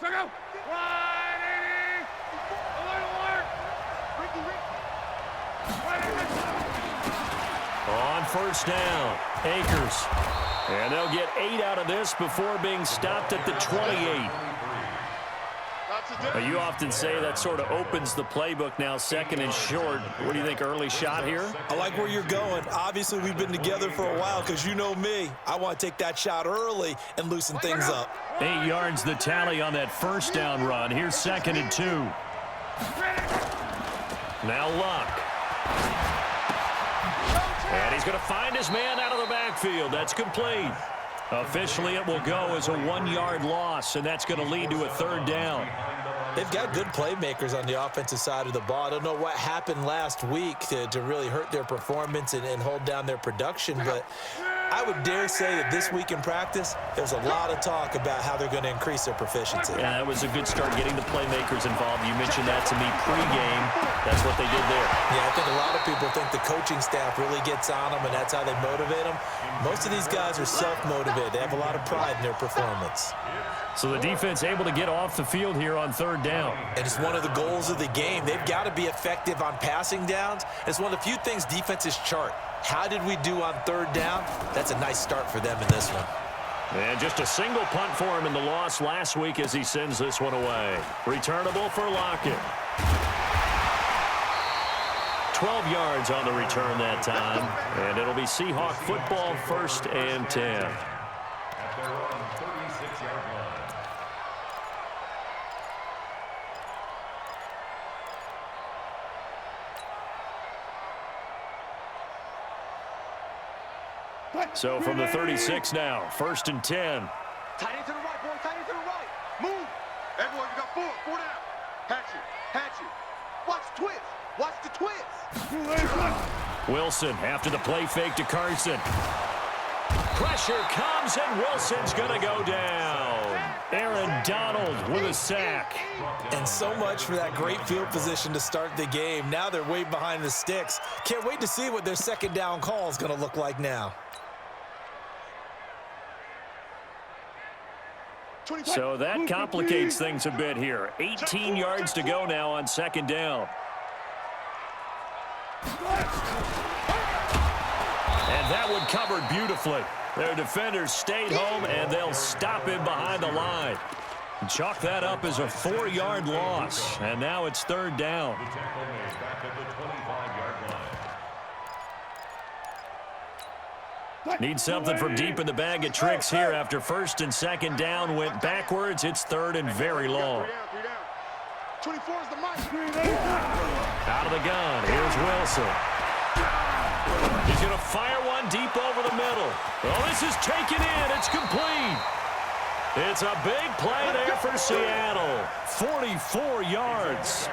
Go. Wide 80. Alert. On first down, Akers. And they'll get 8 out of this before being stopped at the 28. Now, you often say that sort of opens the playbook now, second and short. What do you think, early shot here? I like where you're going. Obviously, we've been together for a while because you know me. I want to take that shot early and loosen things up. 8 yards the tally on that first down run. Here's second and 2. Now Luck. And he's going to find his man out of the backfield. That's complete. Officially, it will go as a 1-yard loss, and that's going to lead to a third down. They've got good playmakers on the offensive side of the ball. I don't know what happened last week to really hurt their performance and hold down their production, but I would dare say that this week in practice, there's a lot of talk about how they're going to increase their proficiency. Yeah, that was a good start getting the playmakers involved. You mentioned that to me pregame. That's what they did there. Yeah, I think a lot of people think the coaching staff really gets on them, and that's how they motivate them. Most of these guys are self-motivated. They have a lot of pride in their performance. So the defense able to get off the field here on third down. And it's one of the goals of the game. They've got to be effective on passing downs. It's one of the few things defenses chart. How did we do on third down? That's a nice start for them in this one. And just a single punt for him in the loss last week as he sends this one away. Returnable for Lockett. 12 yards on the return that time. And it'll be Seahawk football, 1st and 10. So from the 36 now, 1st and 10. Tight end to the right, boy. Tight end to the right. Move. Everyone, you got 4 down. Hatch it. Watch the twist. Wilson after the play fake to Carson. Pressure comes, and Wilson's going to go down. Aaron Donald with a sack. And so much for that great field position to start the game. Now they're way behind the sticks. Can't wait to see what their second down call is going to look like now. So that complicates things a bit here. 18 yards to go now on second down. And that one covered beautifully. Their defenders stayed home, and they'll stop him behind the line. Chalk that up as a 4-yard loss. And now it's third down. Need something from deep in the bag of tricks here after first and second down went backwards. It's third and very long. 24 is the mic. Out of the gun, here's Wilson. He's going to fire one deep over the middle. Oh, this is taken in. It's complete. It's a big play there for Seattle. 44 yards.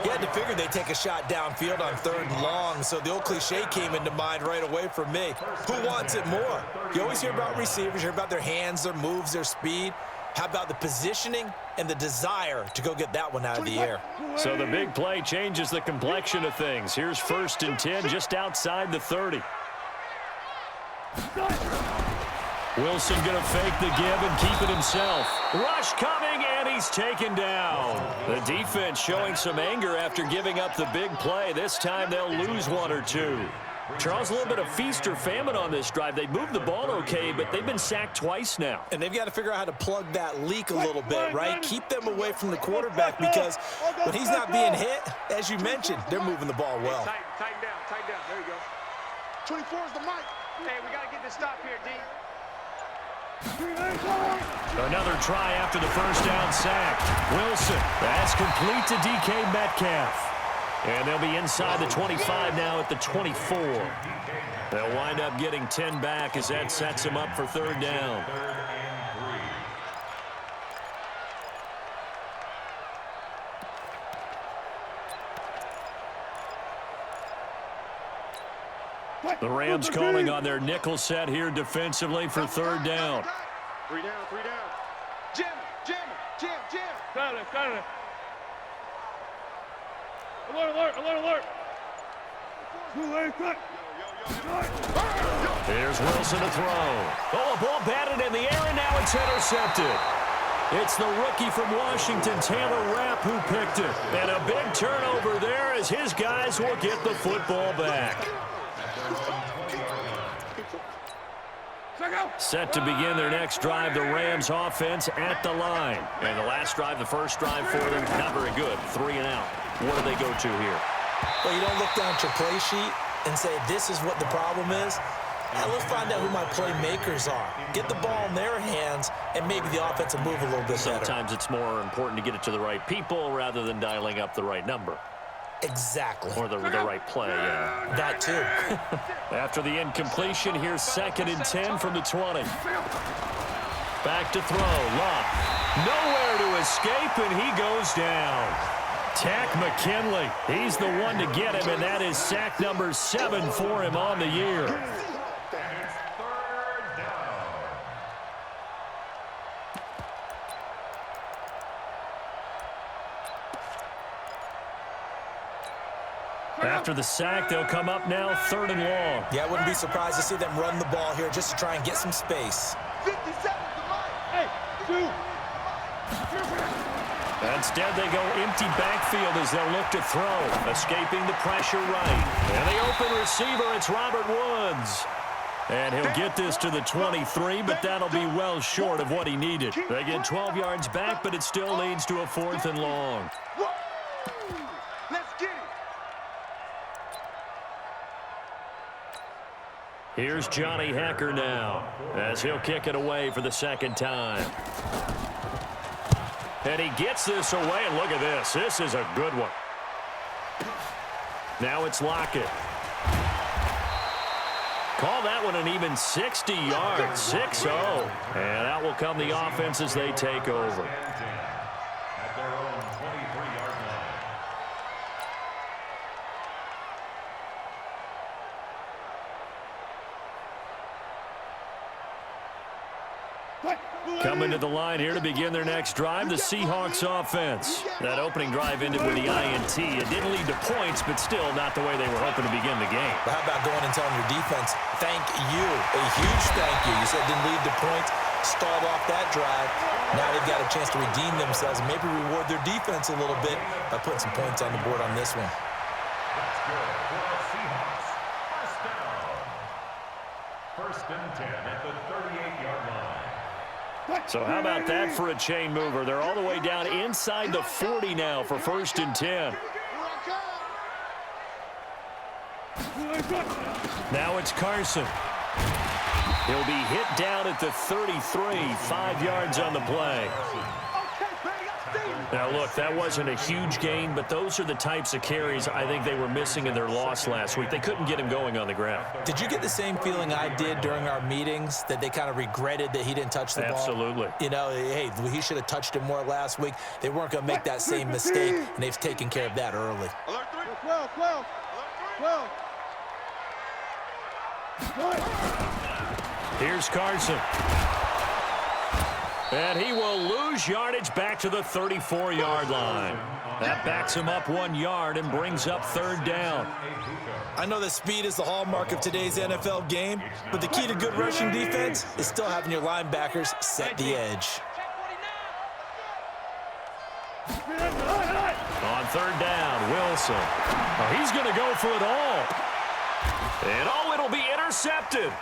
You had to figure they'd take a shot downfield on 3rd and long, so the old cliche came into mind right away for me. Who wants it more? You always hear about receivers, you hear about their hands, their moves, their speed. How about the positioning and the desire to go get that one out of the air? So the big play changes the complexion of things. Here's 1st and 10 just outside the 30. Wilson going to fake the give and keep it himself. Rush coming, and he's taken down. The defense showing some anger after giving up the big play. This time they'll lose 1 or 2. Charles, a little bit of feast or famine on this drive. They moved the ball okay, but they've been sacked twice now. And they've got to figure out how to plug that leak a little bit, right? Keep them away from the quarterback because when he's not being hit, as you mentioned, they're moving the ball well. Tighten down. There you go. 24 is the mic. Hey, we got to get this stop here, D. Another try after the first down sack. Wilson, that's complete to DK Metcalf. And they'll be inside the 25 now at the 24. They'll wind up getting 10 back as that sets them up for third down. The Rams calling on their nickel set here defensively for third down. 3 down. Jam. Got it. Alert. Here's Wilson to throw. Oh, a ball batted in the air, and now it's intercepted. It's the rookie from Washington, Taylor Rapp, who picked it. And a big turnover there as his guys will get the football back. Set to begin their next drive, the Rams offense at the line. And the last drive, the first drive for them, not very good. 3 and out. What do they go to here? Well, you don't look down at your play sheet and say, this is what the problem is. Now let's find out who my playmakers are. Get the ball in their hands, and maybe the offense will move a little bit better. Sometimes it's more important to get it to the right people rather than dialing up the right number. Exactly. Or the right play, yeah. That too. After the incompletion, here's 2nd and 10 from the 20. Back to throw. Luck. Nowhere to escape, and he goes down. Takk McKinley. He's the one to get him, and that is sack number 7 for him on the year. After the sack, they'll come up now 3rd and long. Yeah, I wouldn't be surprised to see them run the ball here just to try and get some space. 50 seconds to line. Hey, 2. Instead, they go empty backfield as they'll look to throw. Escaping the pressure right. And the open receiver, it's Robert Woods. And he'll get this to the 23, but that'll be well short of what he needed. They get 12 yards back, but it still leads to a 4th and long. Let's get it. Here's Johnny Hekker now as he'll kick it away for the 2nd time. And he gets this away, and look at this. This is a good one. Now it's Lockett. Call that one an even 60 yards, 6-0. And out will come the offense as they take over. At their own 23-yard line. Coming to the line here to begin their next drive, the Seahawks offense. That opening drive ended with the INT. It didn't lead to points, but still not the way they were hoping to begin the game. But how about going and telling your defense, thank you, a huge thank you. You said it didn't lead to points, stalled off that drive. Now they've got a chance to redeem themselves and maybe reward their defense a little bit by putting some points on the board on this one. That's good for the Seahawks. First down. 1st and 10 at the 38-yard line. So how about that for a chain mover? They're all the way down inside the 40 now for 1st and 10. Now it's Carson. He'll be hit down at the 33, 5 yards on the play. Now, look, that wasn't a huge gain, but those are the types of carries I think they were missing in their loss last week. They couldn't get him going on the ground. Did you get the same feeling I did during our meetings, that they kind of regretted that he didn't touch the ball? Absolutely. You know, hey, he should have touched it more last week. They weren't going to make that same mistake, and they've taken care of that early. Alert 3. 12, 12. Alert 12. Here's Carson. And he will lose yardage back to the 34-yard line. That backs him up 1 yard and brings up 3rd down. I know that speed is the hallmark of today's NFL game, but the key to good rushing defense is still having your linebackers set the edge. On 3rd down, Wilson. Oh, he's going to go for it all. And oh, it'll be intercepted.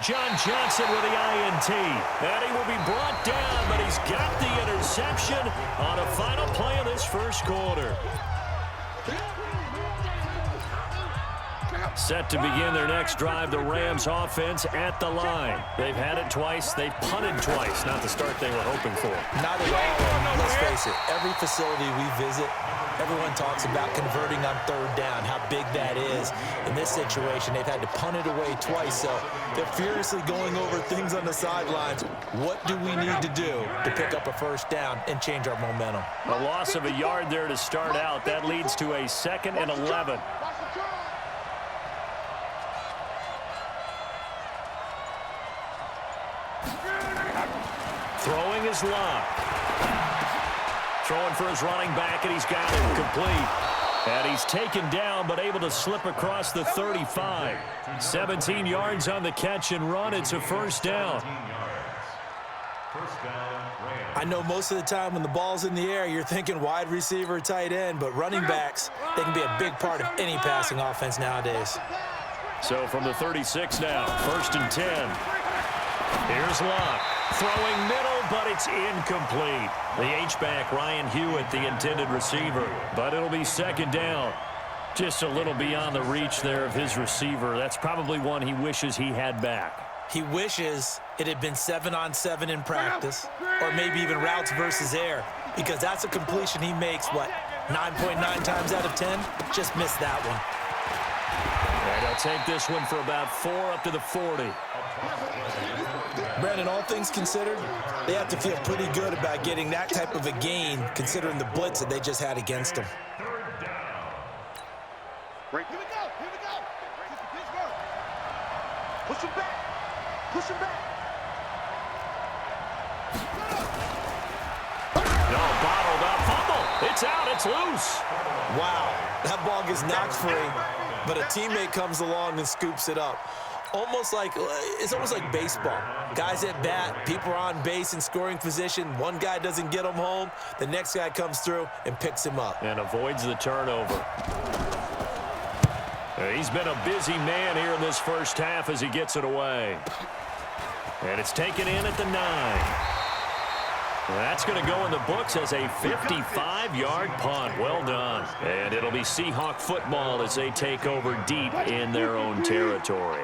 John Johnson with the INT. And he will be brought down, but he's got the interception on a final play of this 1st quarter. Set to begin their next drive, the Rams offense at the line. They've had it twice. They've punted twice. Not the start they were hoping for. Not at all. Let's face it, every facility we visit, everyone talks about converting on 3rd down, how big that is. In this situation, they've had to punt it away twice, so they're furiously going over things on the sidelines. What do we need to do to pick up a 1st down and change our momentum? A loss of a yard there to start out. That leads to a 2nd and 11. Throwing is Locke. Throwing for his running back, and he's got it complete. And he's taken down, but able to slip across the 35. 17 yards on the catch and run. It's a 1st down. First down, Rams. I know most of the time when the ball's in the air, you're thinking wide receiver, tight end, but running backs, they can be a big part of any passing offense nowadays. So from the 36 now, 1st and 10. Here's Locke. Throwing middle, but it's incomplete. The H-back, Ryan Hewitt, the intended receiver. But it'll be 2nd down. Just a little beyond the reach there of his receiver. That's probably one he wishes he had back. He wishes it had been 7-on-7 in practice, or maybe even routes versus air, because that's a completion he makes, 9.9 times out of 10? Just missed that one. And he'll take this one for about 4 up to the 40. Brandon, all things considered, they have to feel pretty good about getting that type of a gain, considering the blitz that they just had against them. Here we go. Push him back. Push him back. No, bottled up. Fumble. It's out. It's loose. Wow, that ball gets knocked free, but a teammate comes along and scoops it up. It's almost like baseball. Guys at bat, people are on base in scoring position. One guy doesn't get him home. The next guy comes through and picks him up. And avoids the turnover. He's been a busy man here in this first half as he gets it away. And it's taken in at the 9. That's going to go in the books as a 55-yard punt. Well done. And it'll be Seahawk football as they take over deep in their own territory.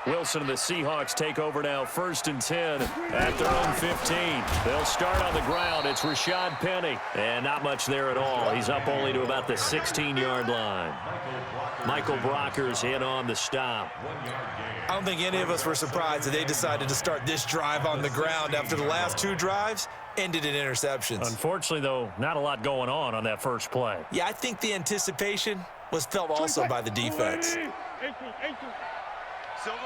Wilson and the Seahawks take over now, 1st and 10 at their own 15. They'll start on the ground. It's Rashad Penny. And not much there at all. He's up only to about the 16-yard line. Michael Brockers in on the stop. I don't think any of us were surprised that they decided to start this drive on the ground after the last 2 drives ended in interceptions. Unfortunately, though, not a lot going on that first play. Yeah, I think the anticipation was felt also by the defense. Silver.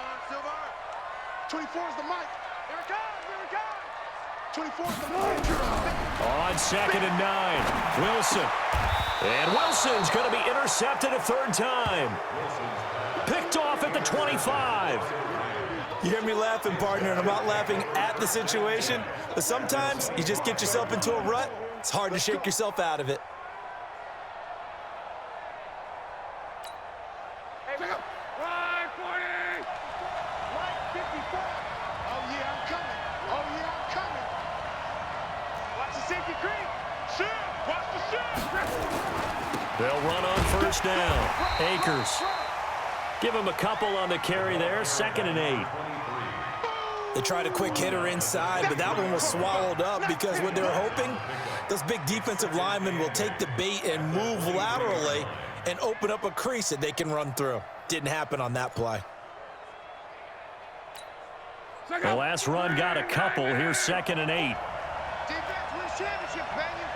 24 is the mic. Here it comes. 24 is the mic. On 2nd and 9, Wilson. And Wilson's going to be intercepted a 3rd time. Picked off at the 25. You hear me laughing, partner, and I'm not laughing at the situation, but sometimes you just get yourself into a rut. It's hard to shake yourself out of it. They'll run on 1st down. Akers. Give him a couple on the carry there. 2nd and 8. They tried a quick hitter inside, but that one was swallowed up because what they were hoping, those big defensive linemen will take the bait and move laterally and open up a crease that they can run through. Didn't happen on that play. The last run got a couple. Here's 2nd and 8. Defense wins championships, baby.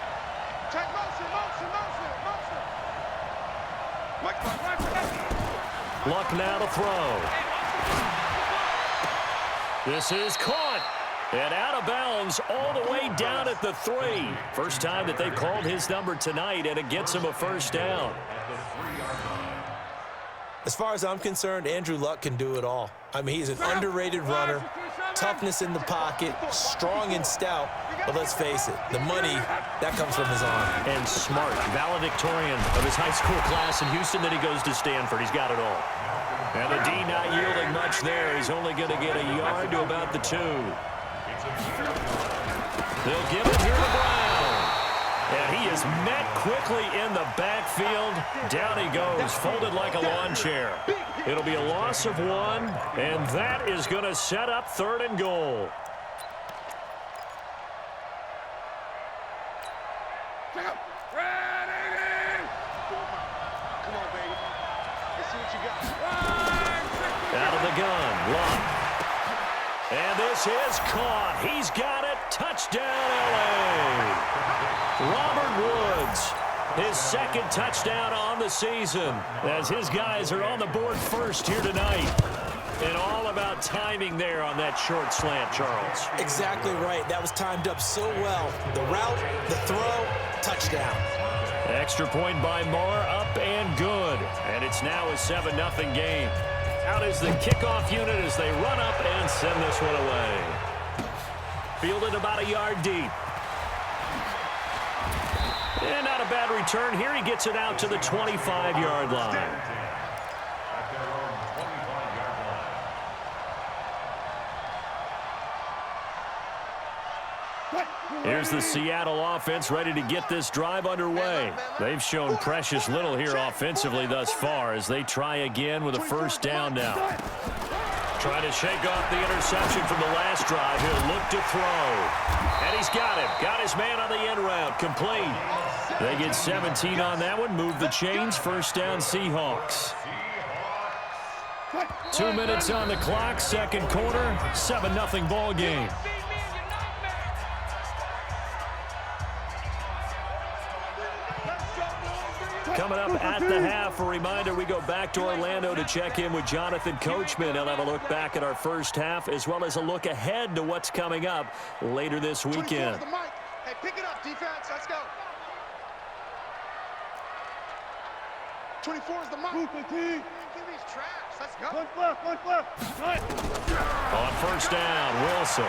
Take motion. Luck now to throw. This is caught. And out of bounds all the way down at the 3. First time that they've called his number tonight, and it gets him a 1st down. As far as I'm concerned, Andrew Luck can do it all. I mean, he's an underrated runner, toughness in the pocket, strong and stout. But let's face it, the money, that comes from his arm. And smart, valedictorian of his high school class in Houston. Then he goes to Stanford. He's got it all. And the D not yielding much there. He's only going to get a yard to about the 2. They'll give it here to Brown. And he is met quickly in the backfield. Down he goes, folded like a lawn chair. It'll be a loss of 1, and that is going to set up 3rd and goal. Out of the gun, Luck. And this is caught. He's got it. Touchdown, L.A. Robert Woods, his 2nd touchdown on the season, as his guys are on the board first here tonight. And all about timing there on that short slant, Charles. Exactly right. That was timed up so well. The route, the throw, touchdown. Extra point by Moore, up and good. And it's now a 7-0 game. Out is the kickoff unit as they run up and send this one away. fielded about a yard deep. And not a bad return here. He gets it out to the 25-yard line. At their own 25-yard line. Here's the Seattle offense ready to get this drive underway. They've shown precious little here offensively thus far as they try again with a first down now. Trying to shake off the interception from the last drive. He'll look to throw. And he's got him. Got his man on the end route. Complete. They get 17 on that one. Move the chains. First down, Seahawks. 2 minutes on the clock. Second quarter. 7-0 ball game. Coming up at the half, a reminder, we go back to Orlando to check in with Jonathan Coachman. He'll have a look back at our first half as well as a look ahead to what's coming up later this weekend. Hey, pick it up, defense. Let's go. 24 is the mic. Give these traps. Let's go. One left. On first down, Wilson.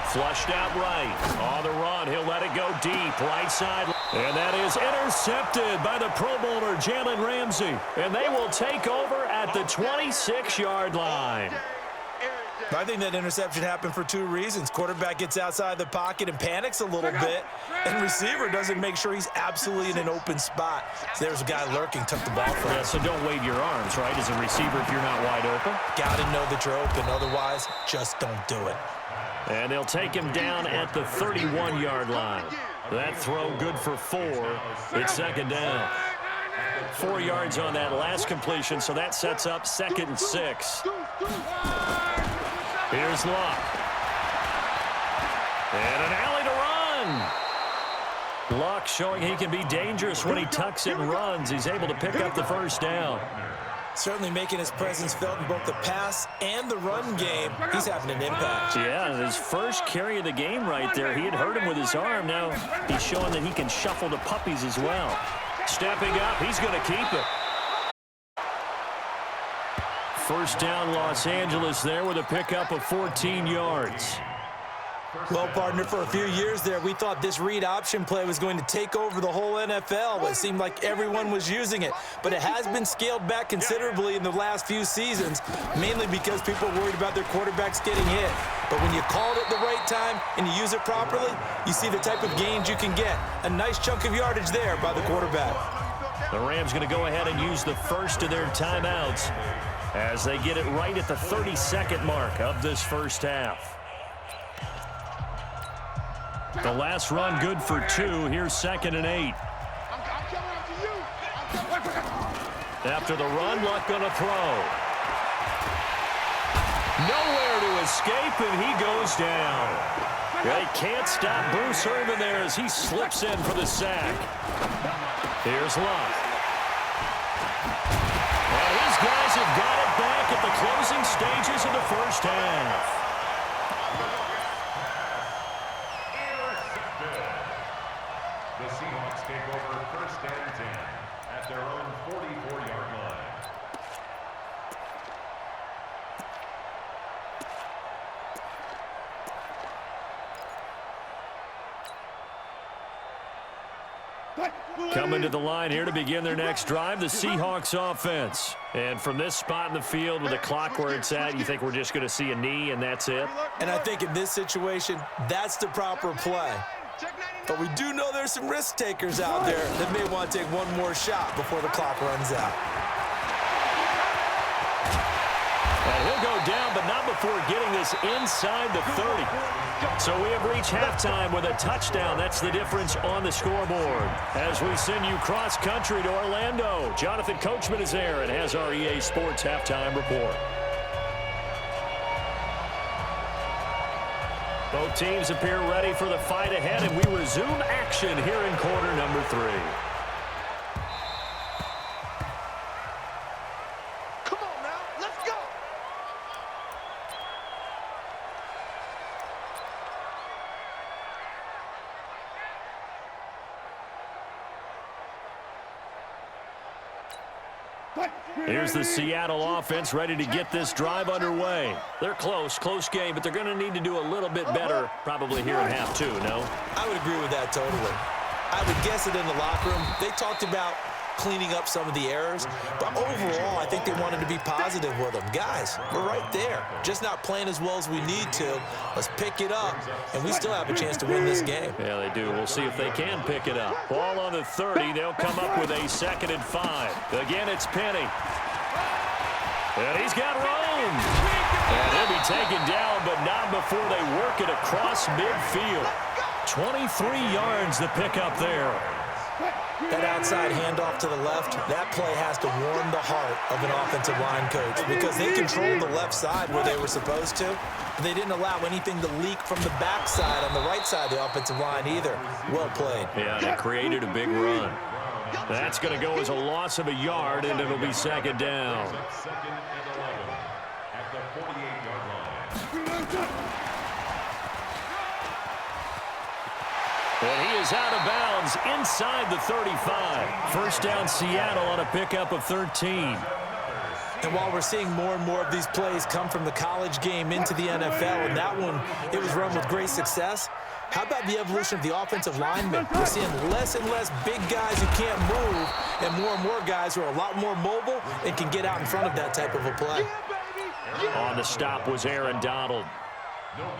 Flushed out right. On the run, he'll let it go deep. Right side. And that is intercepted by the Pro Bowler, Jalen Ramsey. And they will take over at the 26-yard line. I think that interception happened for two reasons. Quarterback gets outside the pocket and panics a little bit, and receiver doesn't make sure he's absolutely in an open spot. So there's a guy lurking, took the ball from him. Yeah, so don't wave your arms, right, as a receiver if you're not wide open. Got to know that you're open. Otherwise, just don't do it. And they'll take him down at the 31-yard line. That throw good for 4. It's second down. 4 yards on that last completion, so that sets up 2nd and 6. Here's Luck. And an alley to run. Luck showing he can be dangerous when he tucks it and runs. He's able to pick up the first down. Certainly making his presence felt in both the pass and the run game. He's having an impact. Yeah, his first carry of the game right there. He had hurt him with his arm. Now he's showing that he can shuffle the puppies as well. Stepping up, he's going to keep it. First down, Los Angeles there with a pickup of 14 yards. Well, partner, for a few years there, we thought this read option play was going to take over the whole NFL. It seemed like everyone was using it, but it has been scaled back considerably in the last few seasons, mainly because people are worried about their quarterbacks getting hit. But when you call it at the right time and you use it properly, you see the type of gains you can get. A nice chunk of yardage there by the quarterback. The Rams going to go ahead and use the first of their timeouts as they get it right at the 32nd mark of this first half. The last run good for 2. Here's 2nd and 8. After the run, Luck gonna throw. Nowhere to escape, and he goes down. They can't stop Bruce Irvin there as he slips in for the sack. Here's Luck. Well, his guys have got it back at the closing stages of the first half. The Seahawks take over 1st and 10 at their own 44-yard line. Coming to the line here to begin their next drive, the Seahawks offense. And from this spot in the field with the clock where it's at, you think we're just going to see a knee and that's it? And I think in this situation, that's the proper play. But we do know there's some risk takers out there that may want to take one more shot before the clock runs out. And he'll go down, but not before getting this inside the 30. So we have reached halftime with a touchdown. That's the difference on the scoreboard. As we send you cross-country to Orlando, Jonathan Coachman is there and has our EA Sports halftime report. Both teams appear ready for the fight ahead, and we resume action here in quarter number 3. Come on now, let's go. Here's the Seattle offense ready to get this drive underway. They're close game, but they're going to need to do a little bit better probably here in half two, no? I would agree with that totally. I would guess it in the locker room. They talked about cleaning up some of the errors, but overall, I think they wanted to be positive with them. Guys, we're right there. Just not playing as well as we need to. Let's pick it up, and we still have a chance to win this game. Yeah, they do. We'll see if they can pick it up. Ball on the 30. They'll come up with a 2nd and 5. Again, it's Penny. And he's got room. And he'll be taken down, but not before they work it across midfield. 23 yards to pick up there. That outside handoff to the left, that play has to warm the heart of an offensive line coach because they controlled the left side where they were supposed to, but they didn't allow anything to leak from the backside on the right side of the offensive line either. Well played. Yeah, they created a big run. That's going to go as a loss of a yard, and it'll be 2nd down. 2nd and 11 at the 48-yard line. And he is out of bounds inside the 35. First down Seattle on a pickup of 13. And while we're seeing more and more of these plays come from the college game into the NFL, and that one, it was run with great success, how about the evolution of the offensive linemen? We're seeing less and less big guys who can't move and more guys who are a lot more mobile and can get out in front of that type of a play. On the stop was Aaron Donald.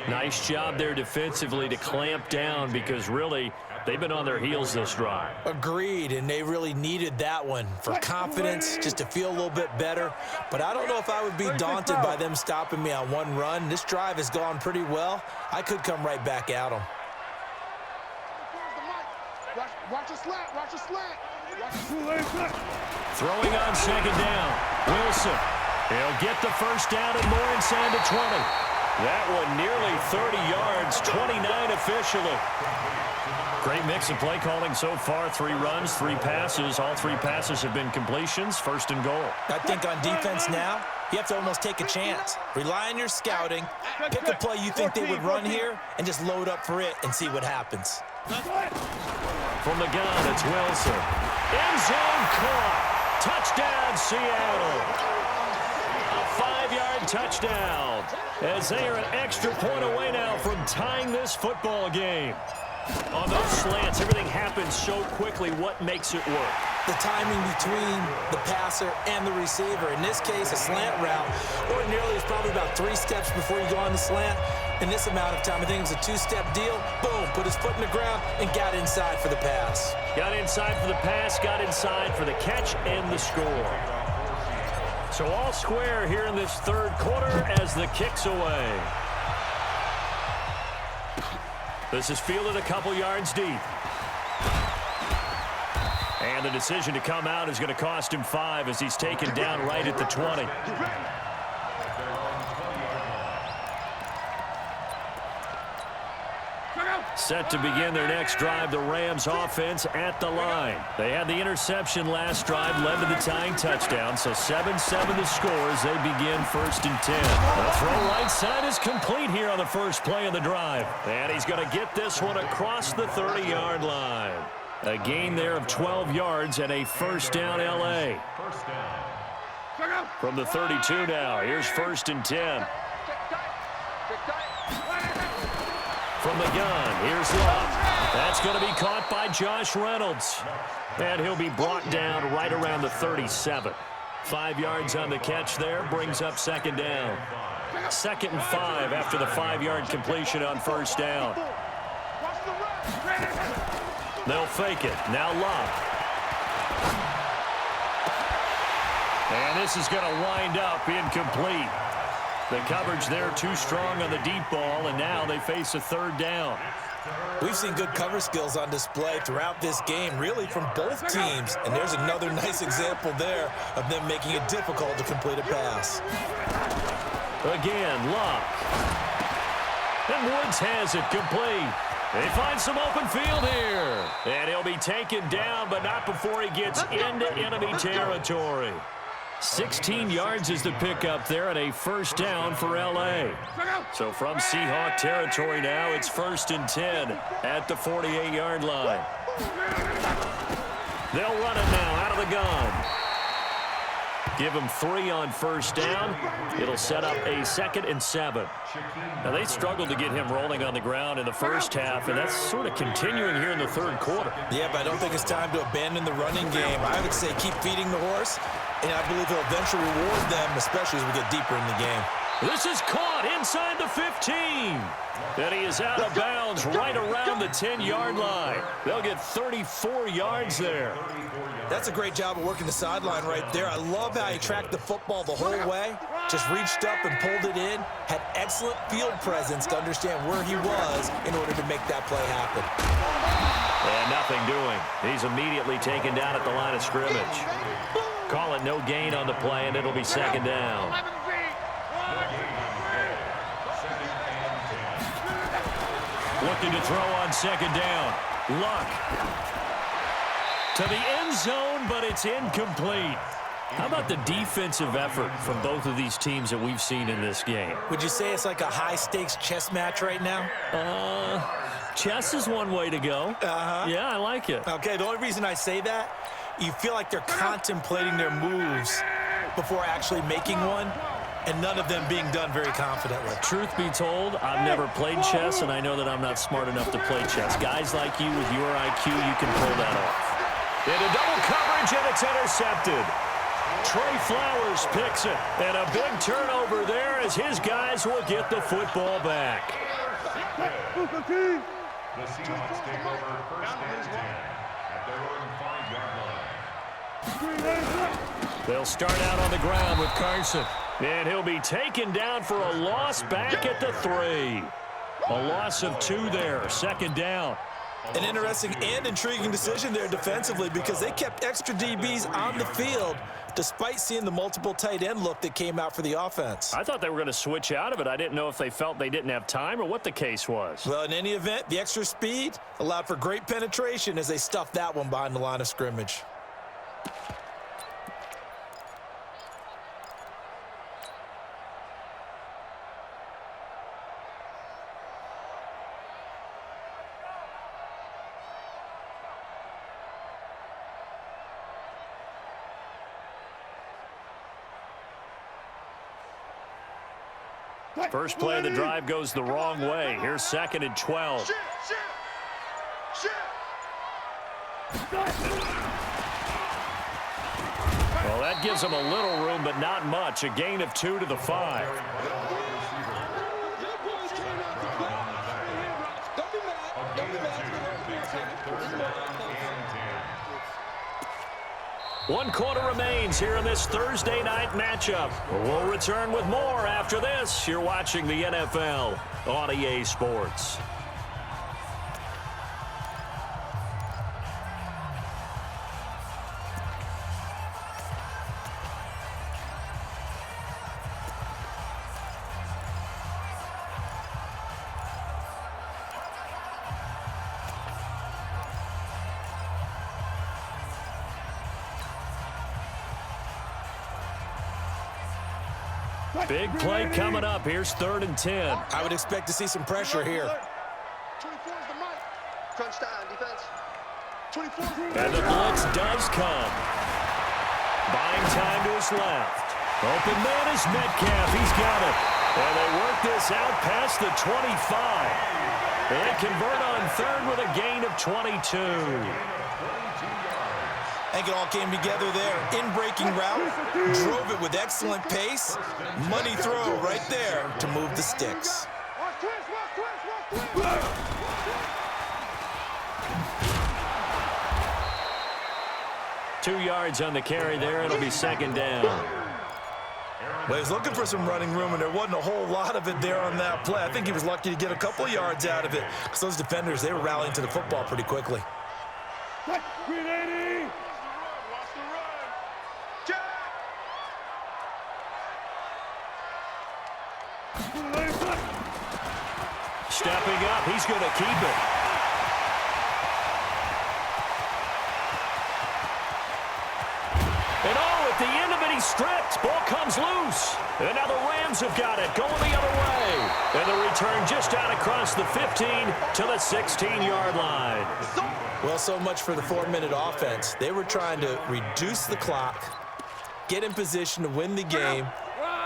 Nice job there defensively to clamp down because really they've been on their heels this drive. Agreed, and they really needed that one for confidence, just to feel a little bit better. But I don't know if I would be daunted by them stopping me on one run. This drive has gone pretty well. I could come right back at them. Watch a slant. Watch a slant. Throwing on 2nd down. Wilson. He'll get the first down and more inside the 20. That one nearly 30 yards, 29 officially. Great mix of play calling so far. 3 runs, 3 passes. All 3 passes have been completions. 1st and goal. I think on defense now, you have to almost take a chance. Rely on your scouting. Pick a play you think they would run here and just load up for it and see what happens. From the gun, it's Wilson. End zone caught. Touchdown, Seattle. A 5-yard touchdown. As they are an extra point away now from tying this football game. On those slants, everything happens so quickly. What makes it work? The timing between the passer and the receiver. In this case, a slant route. Ordinarily, it's probably about 3 steps before you go on the slant. In this amount of time, I think it was a 2-step deal. Boom, put his foot in the ground and got inside for the pass. Got inside for the pass, got inside for the catch and the score. So all square here in this 3rd quarter as the kick's away. This is fielded a couple yards deep. And the decision to come out is going to cost him 5 as he's taken down right at the 20. Set to begin their next drive, the Rams offense at the line. They had the interception last drive, led to the tying touchdown, so 7-7 the score as they begin 1st and 10. The throw right side is complete here on the first play of the drive. And he's going to get this one across the 30-yard line. A gain there of 12 yards and a 1st down L.A. From the 32 now, here's 1st and 10. From the gun, here's Love. That's going to be caught by Josh Reynolds. And he'll be brought down right around the 37. 5 yards on the catch there, brings up 2nd down. 2nd and 5 after the 5-yard completion on 1st down. They'll fake it. Now Love. And this is going to wind up incomplete. The coverage there too strong on the deep ball, and now they face a 3rd down. We've seen good cover skills on display throughout this game, really from both teams. And there's another nice example there of them making it difficult to complete a pass. Again, Love. And Woods has it complete. They find some open field here. And he'll be taken down, but not before he gets into enemy territory. 16 yards is the pickup there and a 1st down for L.A. So from Seahawk territory now, it's 1st and 10 at the 48-yard line. They'll run it now out of the gun. Give him 3 on first down. It'll set up a 2nd and 7. Now, they struggled to get him rolling on the ground in the first half, and that's sort of continuing here in the third quarter. Yeah, but I don't think it's time to abandon the running game. I would say keep feeding the horse, and I believe he'll eventually reward them, especially as we get deeper in the game. This is caught inside the 15. And he is out of bounds right around the 10-yard line. They'll get 34 yards there. That's a great job of working the sideline right there. I love how he tracked the football the whole way, just reached up and pulled it in, had excellent field presence to understand where he was in order to make that play happen. And nothing doing. He's immediately taken down at the line of scrimmage. Call it no gain on the play, and it'll be 2nd down. Looking to throw on 2nd down. Luck. To the end zone, but it's incomplete. How about the defensive effort from both of these teams that we've seen in this game? Would you say it's like a high-stakes chess match right now? Chess is one way to go. Yeah, I like it. Okay, the only reason I say that, you feel like they're contemplating their moves before actually making one, and none of them being done very confidently. Truth be told, I've never played chess, and I know that I'm not smart enough to play chess. Guys like you with your IQ, you can pull that off. Into double coverage, and it's intercepted. Trey Flowers picks it, and a big turnover there as his guys will get the football back. The Seahawks take over 1st and 10 at their own 5-yard line. They'll start out on the ground with Carson. And he'll be taken down for a loss back at the 3. A loss of 2 there, 2nd down. An interesting and intriguing decision there defensively because they kept extra DBs on the field despite seeing the multiple tight end look that came out for the offense. I thought they were going to switch out of it. I didn't know if they felt they didn't have time or what the case was. Well, in any event, the extra speed allowed for great penetration as they stuffed that one behind the line of scrimmage. First play of the drive goes the wrong way. Here's 2nd and 12. Well, that gives them a little room, but not much. A gain of 2 to the 5. One quarter remains here in this Thursday night matchup. We'll return with more after this. You're watching the NFL on EA Sports. Big play coming up. Here's 3rd and 10. I would expect to see some pressure here. 24 is the mic. Crunch time, defense. 24. And the blitz does come. Buying time to his left. Open man is Metcalf. He's got it. And they work this out past the 25. They convert on 3rd with a gain of 22. I think it all came together there. In-breaking route, drove it with excellent pace. Money throw right there to move the sticks. 2 yards on the carry there. It'll be 2nd down. Well, he was looking for some running room, and there wasn't a whole lot of it there on that play. I think he was lucky to get a couple yards out of it because those defenders, they were rallying to the football pretty quickly. Stepping up, he's going to keep it. And at the end of it, he's stripped. Ball comes loose. And now the Rams have got it, going the other way. And the return just out across the 15 to the 16-yard line. Well, so much for the 4-minute offense. They were trying to reduce the clock get in position to win the game,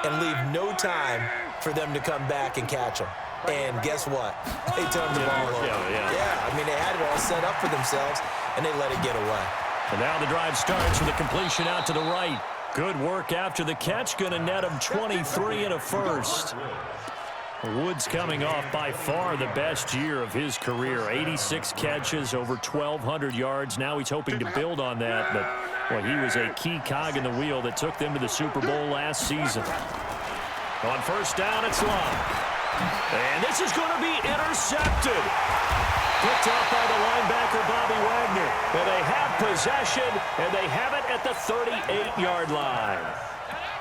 and leave no time for them to come back and catch them. And guess what? They turned the ball over. Yeah, I mean, they had it all set up for themselves, and they let it get away. And now the drive starts with a completion out to the right. Good work after the catch. Going to net him 23 and a first. Woods coming off by far the best year of his career. 86 catches, over 1,200 yards. Now he's hoping to build on that, but well, he was a key cog in the wheel that took them to the Super Bowl last season. On first down, it's Love. And this is going to be intercepted. Picked up by the linebacker, Bobby Wagner. And they have possession, and they have it at the 38-yard line.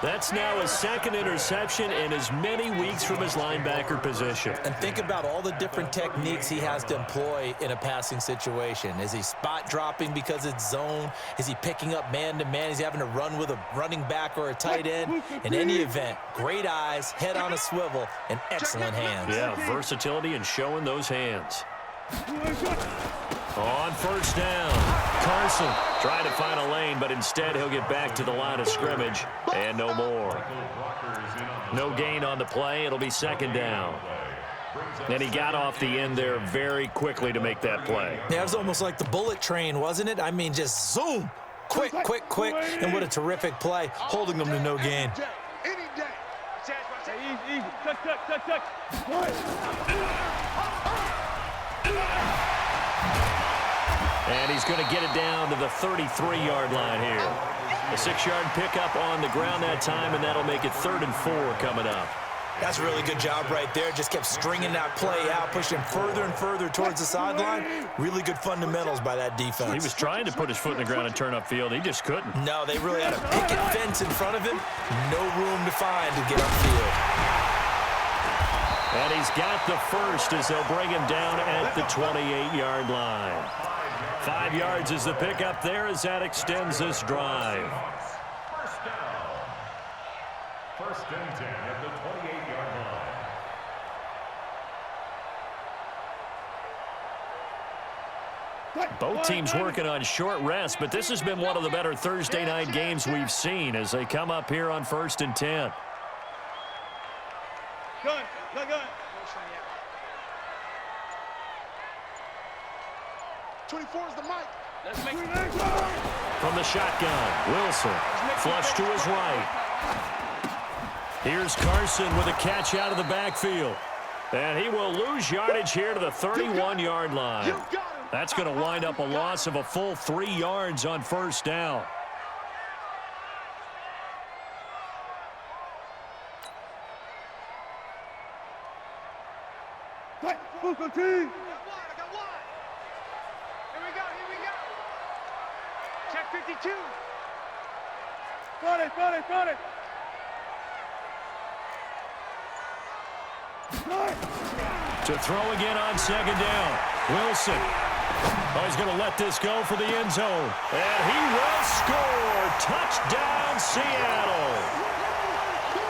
That's now his second interception in as many weeks from his linebacker position. And think about all the different techniques he has to employ in a passing situation. Is he spot dropping because it's zone? Is he picking up man-to-man? Is he having to run with a running back or a tight end? In any event, great eyes, head on a swivel, and excellent hands. Yeah, versatility and showing those hands. On first down, Carson trying to find a lane, but instead he'll get back to the line of scrimmage and no more. No gain on the play. It'll be second down. And he got off the end there very quickly to make that play. Yeah, it was almost like the bullet train, wasn't it? I mean, just zoom. Quick, quick, quick. And what a terrific play, holding them to no gain. Any day. Easy. Touch. And he's going to get it down to the 33-yard line here. A 6-yard pickup on the ground that time, and that'll make it 3rd and 4 coming up. That's a really good job right there. Just kept stringing that play out, pushing further and further towards the sideline. Really good fundamentals by that defense. He was trying to put his foot in the ground and turn upfield. He just couldn't. No, they really had a picket fence in front of him. No room to find to get upfield. And he's got the first as they'll bring him down at the 28-yard line. 5 yards is the pickup there as that extends this drive. First down. 1st and 10 at the 28-yard line. Both teams working on short rest, but this has been one of the better Thursday night games we've seen as they come up here on 1st and 10. Gun. 24 is the mic. Let's make it. From the shotgun, Wilson, flush to his right. Here's Carson with a catch out of the backfield. And he will lose yardage here to the 31-yard line. That's going to wind up a loss of a full 3 yards on first down. Football team. Check 52. Got it. To throw again on second down. Wilson. Oh, he's going to let this go for the end zone. And he will score. Touchdown, Seattle.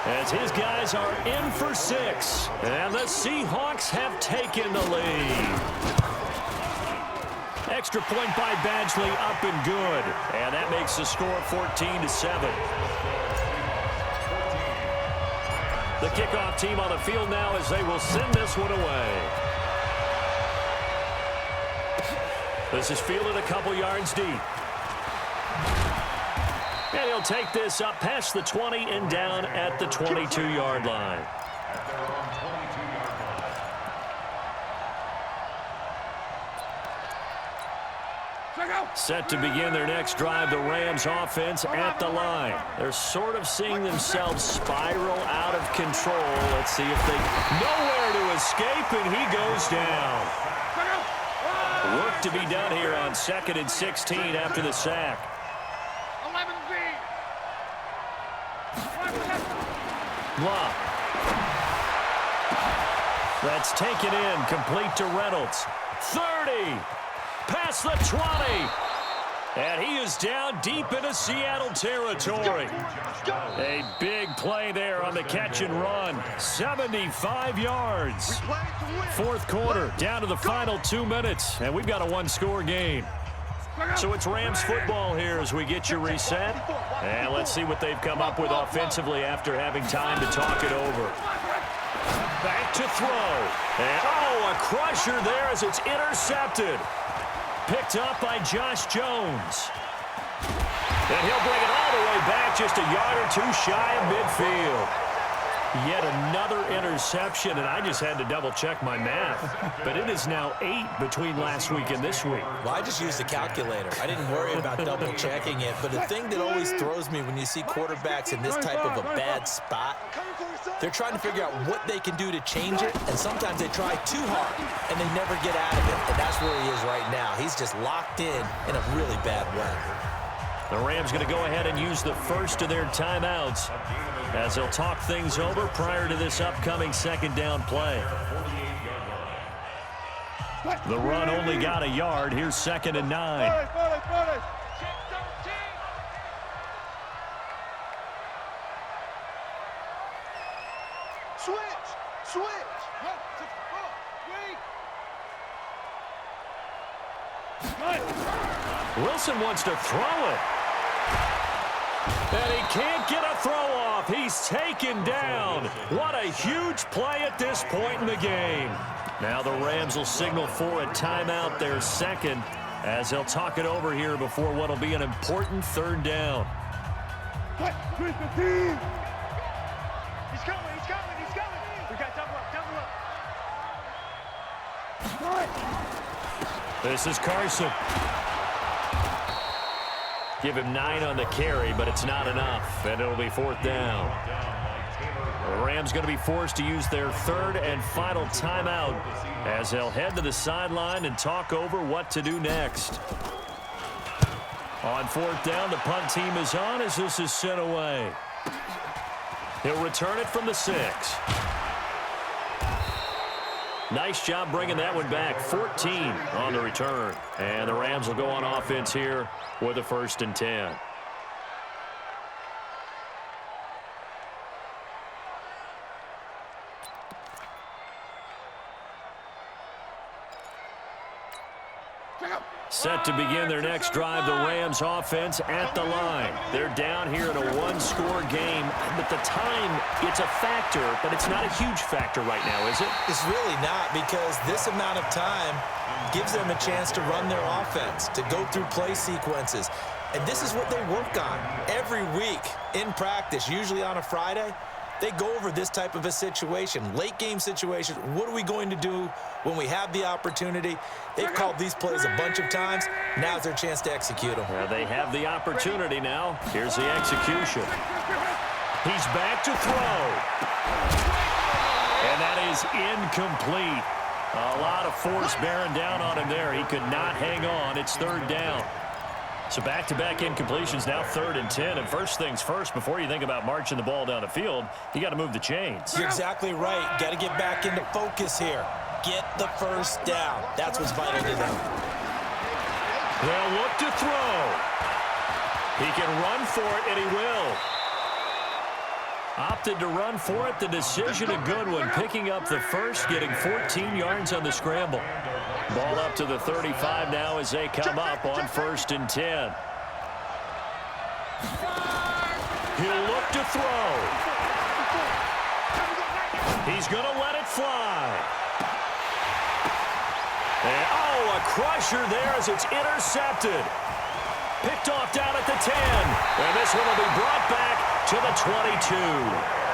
As his guys are in for 6. And the Seahawks have taken the lead. Extra point by Badgley, up and good. And that makes the score 14-7. The kickoff team on the field now as they will send this one away. This is fielded a couple yards deep. And he'll take this up past the 20 and down at the 22-yard line. Set to begin their next drive, the Rams offense at the line. They're sort of seeing themselves spiral out of control. Let's see if they nowhere to escape, and he goes down. Work to be done here on 2nd and 16 after the sack. 11B. Love. That's taken in, complete to Reynolds. 30. Past the 20. And he is down deep into Seattle territory. A big play there on the catch and run. 75 yards. 4th quarter, down to the final 2 minutes. And we've got a 1-score game. So it's Rams football here as we get you reset. And let's see what they've come up with offensively after having time to talk it over. Back to throw. And, oh, a crusher there as it's intercepted. Picked up by Josh Jones. And he'll bring it all the way back just a yard or two shy of midfield. Yet another interception, and I just had to double-check my math. But it is now 8 between last week and this week. Well, I just used a calculator. I didn't worry about double-checking it. But the thing that always throws me when you see quarterbacks in this type of a bad spot, they're trying to figure out what they can do to change it, and sometimes they try too hard, and they never get out of it. And that's where he is right now. He's just locked in a really bad way. The Rams going to go ahead and use the first of their timeouts as they'll talk things over prior to this upcoming second down play. The run only got a yard. Here's 2nd and 9. Switch! Wilson wants to throw it. And he can't get a throw off. He's taken down. What a huge play at this point in the game. Now the Rams will signal for a timeout, their second, as they'll talk it over here before what will be an important 3rd down. He's coming. We got double up. This is Carson. Give him 9 on the carry, but it's not enough, and it'll be 4th down. The Rams going to be forced to use their 3rd and final timeout as they'll head to the sideline and talk over what to do next. On 4th down, the punt team is on as this is sent away. He'll return it from the 6. Nice job bringing that one back. 14 on the return. And the Rams will go on offense here with a 1st and 10. Set to begin their next drive, the Rams offense at the line. They're down here in a 1-score game, but the time, it's a factor, but it's not a huge factor right now, is it? It's really not, because this amount of time gives them a chance to run their offense, to go through play sequences. And this is what they work on every week in practice, usually on a Friday. They go over this type of a situation, late game situation. What are we going to do when we have the opportunity? They've called these plays a bunch of times. Now's their chance to execute them. They have the opportunity now. Here's the execution. He's back to throw. And that is incomplete. A lot of force bearing down on him there. He could not hang on. It's 3rd down. So back-to-back incompletions, now 3rd and 10. And first things first, before you think about marching the ball down the field, you got to move the chains. You're exactly right. Got to get back into focus here. Get the 1st down. That's what's vital to them. They'll look to throw. He can run for it, and he will. Opted to run for it. The decision a good one. Picking up the first, getting 14 yards on the scramble. Ball up to the 35 now as they come up on 1st and 10. He'll look to throw. He's going to let it fly. And, oh, a crusher there as it's intercepted. Picked off down at the 10. And this one will be brought back to the 22.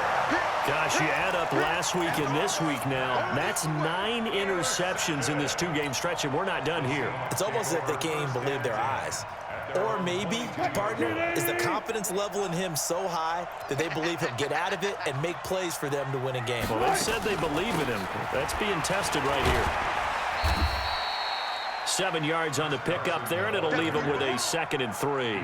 Gosh, you add up last week and this week now, that's 9 interceptions in this 2-game stretch, and we're not done here. It's almost as if they can't even believe their eyes. Or maybe, partner, is the confidence level in him so high that they believe he'll get out of it and make plays for them to win a game. Well, they said they believe in him. That's being tested right here. 7 yards on the pickup there, and it'll leave them with a 2nd and 3.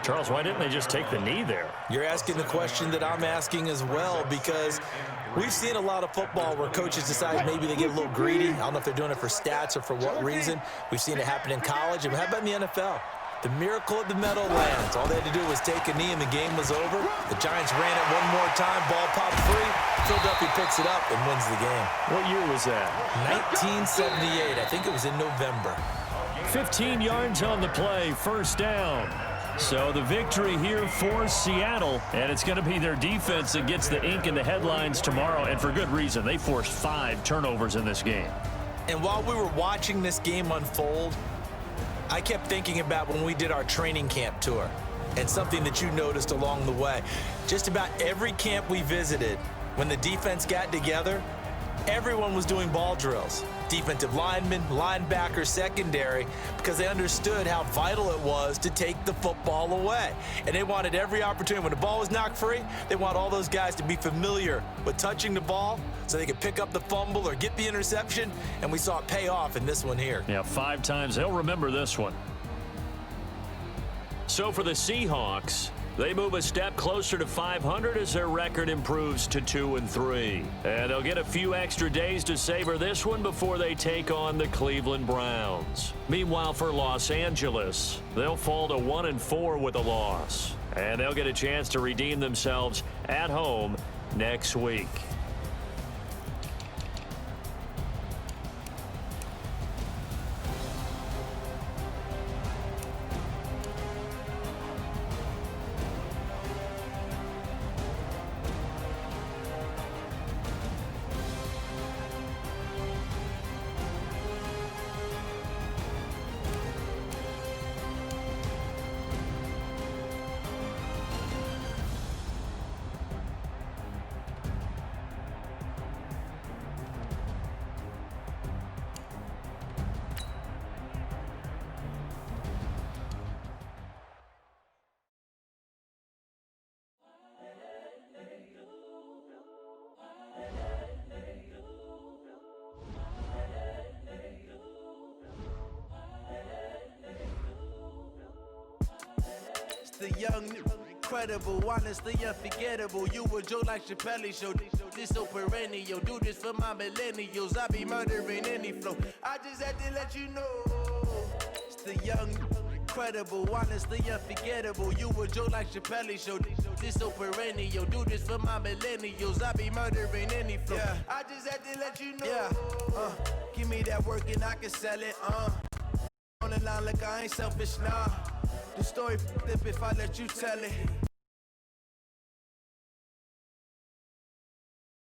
Charles, why didn't they just take the knee there? You're asking the question that I'm asking as well, because we've seen a lot of football where coaches decide maybe they get a little greedy. I don't know if they're doing it for stats or for what reason. We've seen it happen in college. And how about in the NFL? The miracle of the Meadowlands. All they had to do was take a knee and the game was over. The Giants ran it one more time. Ball popped free. Philadelphia picks it up and wins the game. What year was that? 1978. I think it was in November. 15 yards on the play, first down. So the victory here for Seattle, and it's going to be their defense that gets the ink in the headlines tomorrow, and for good reason. They forced 5 turnovers in this game. And while we were watching this game unfold, I kept thinking about when we did our training camp tour and something that you noticed along the way. Just about every camp we visited, when the defense got together, everyone was doing ball drills. Defensive linemen, linebackers, secondary, because they understood how vital it was to take the football away. And they wanted every opportunity. When the ball was knocked free, they want all those guys to be familiar with touching the ball so they could pick up the fumble or get the interception, and we saw it pay off in this one here. Yeah, 5 times. They'll remember this one. So for the Seahawks, they move a step closer to 500 as their record improves to 2-3. And they'll get a few extra days to savor this one before they take on the Cleveland Browns. Meanwhile, for Los Angeles, they'll fall to 1-4 with a loss. And they'll get a chance to redeem themselves at home next week. The young, incredible, honestly unforgettable. You a Joe like Chappelle show. This so perennial. Do this for my millennials. I be murdering any flow. I just had to let you know. It's the young, incredible, honestly unforgettable. You a Joe like Chappelle show. This so perennial. Do this for my millennials. I be murdering any flow. Yeah. I just had to let you know. Yeah. Give me that work and I can sell it. On the line like I ain't selfish, nah. The story f***ed up if I let you tell it.